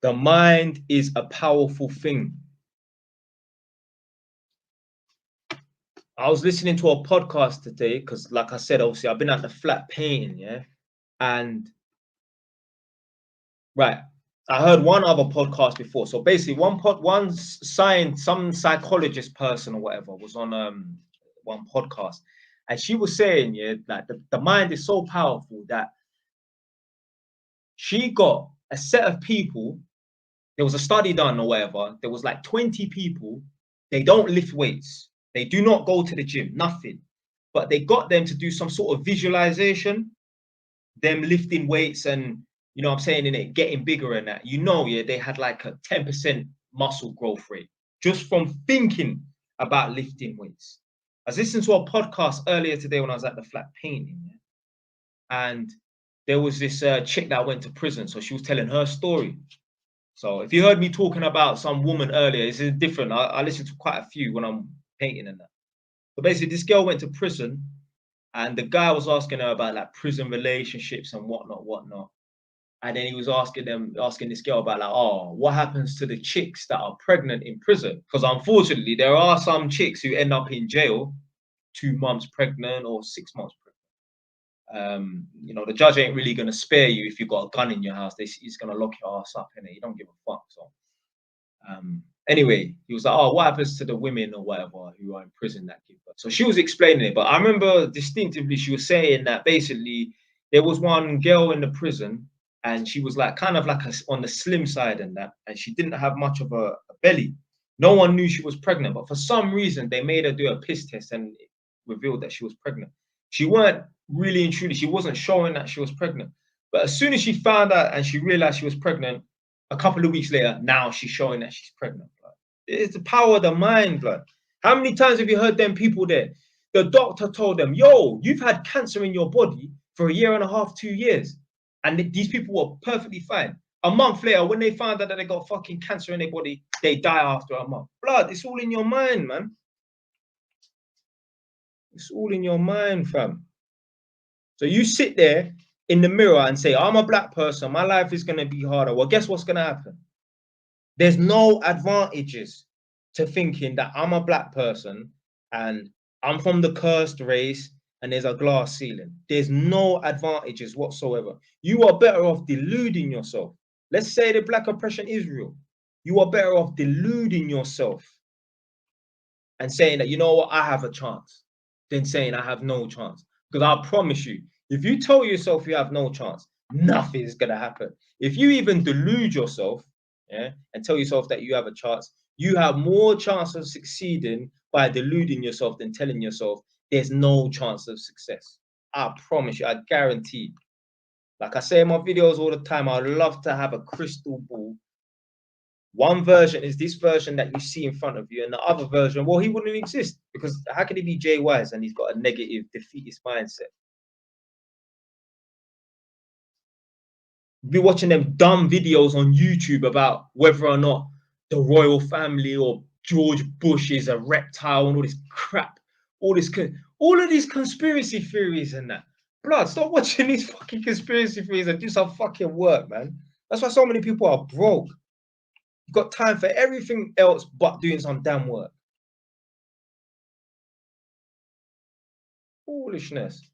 The mind is a powerful thing. I was listening to a podcast today because, like I said, obviously I've been at the flat painting, yeah, and right, I heard one other podcast before. So basically, some psychologist person or whatever was on one podcast, and she was saying, yeah, that the mind is so powerful that she got a set of people. There was a study done or whatever. There was like 20 people. They don't lift weights. They do not go to the gym, nothing. But they got them to do some sort of visualization, them lifting weights and, you know what I'm saying, in it, getting bigger and that. You know, yeah, they had like a 10% muscle growth rate just from thinking about lifting weights. I was listening to a podcast earlier today when I was at the flat painting, yeah? And there was this chick that went to prison. So she was telling her story. So if you heard me talking about some woman earlier, this is different. I listen to quite a few when I'm painting and that. But basically, this girl went to prison, and the guy was asking her about like prison relationships and whatnot. And then he was asking this girl about like, oh, what happens to the chicks that are pregnant in prison? Because unfortunately, there are some chicks who end up in jail 2 months pregnant or 6 months pregnant. You know, the judge ain't really going to spare you if you've got a gun in your house. He's going to lock your ass up, innit? You don't give a fuck. So anyway, he was like, oh, what happens to the women or whatever who are in prison that give birth? So she was explaining it, but I remember distinctively she was saying that basically there was one girl in the prison and she was like kind of like on the slim side and that, and she didn't have much of a belly. No one knew she was pregnant, but for some reason they made her do a piss test and it revealed that she was pregnant. She weren't really and truly, she wasn't showing that she was pregnant. But as soon as she found out and she realized she was pregnant, a couple of weeks later, now she's showing that she's pregnant. Blood. It's the power of the mind, blood. How many times have you heard them people there? The doctor told them, yo, you've had cancer in your body for 1.5 years, 2 years. And these people were perfectly fine. A month later, when they found out that they got fucking cancer in their body, they die after a month. Blood, it's all in your mind, man. It's all in your mind, fam. So you sit there in the mirror and say, I'm a black person, my life is going to be harder. Well, guess what's going to happen? There's no advantages to thinking that I'm a black person and I'm from the cursed race and there's a glass ceiling. There's no advantages whatsoever. You are better off deluding yourself. Let's say the black oppression is real. You are better off deluding yourself and saying that, you know what, I have a chance, than saying I have no chance. Because I promise you, if you tell yourself you have no chance, nothing is going to happen. If you even delude yourself, yeah, and tell yourself that you have a chance, you have more chance of succeeding by deluding yourself than telling yourself there's no chance of success. I promise you, I guarantee. Like I say in my videos all the time, I'd love to have a crystal ball. One version is this version that you see in front of you, and the other version, well, he wouldn't exist, because how can he be Jay Wise and he's got a negative, defeatist mindset? Be watching them dumb videos on YouTube about whether or not the royal family or George Bush is a reptile and all this crap, all of these conspiracy theories and that. Blood, stop watching these fucking conspiracy theories and do some fucking work, man. That's why so many people are broke. You've got time for everything else but doing some damn work. Foolishness.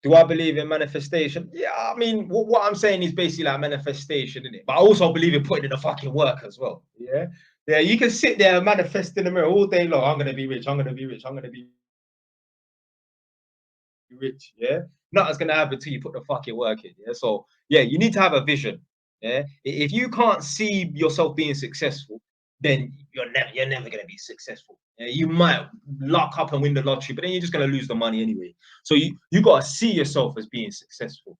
Do I believe in manifestation? Yeah, I mean, what I'm saying is basically like manifestation, isn't it? But I also believe in putting in the fucking work as well. Yeah. Yeah, you can sit there and manifest in the mirror all day long. I'm going to be rich. I'm going to be rich. I'm going to be rich. Yeah. Nothing's going to happen until you put the fucking work in. Yeah. So, yeah, you need to have a vision. Yeah. If you can't see yourself being successful, then you're never going to be successful. Yeah? You might lock up and win the lottery, but then you're just going to lose the money anyway. So you got to see yourself as being successful.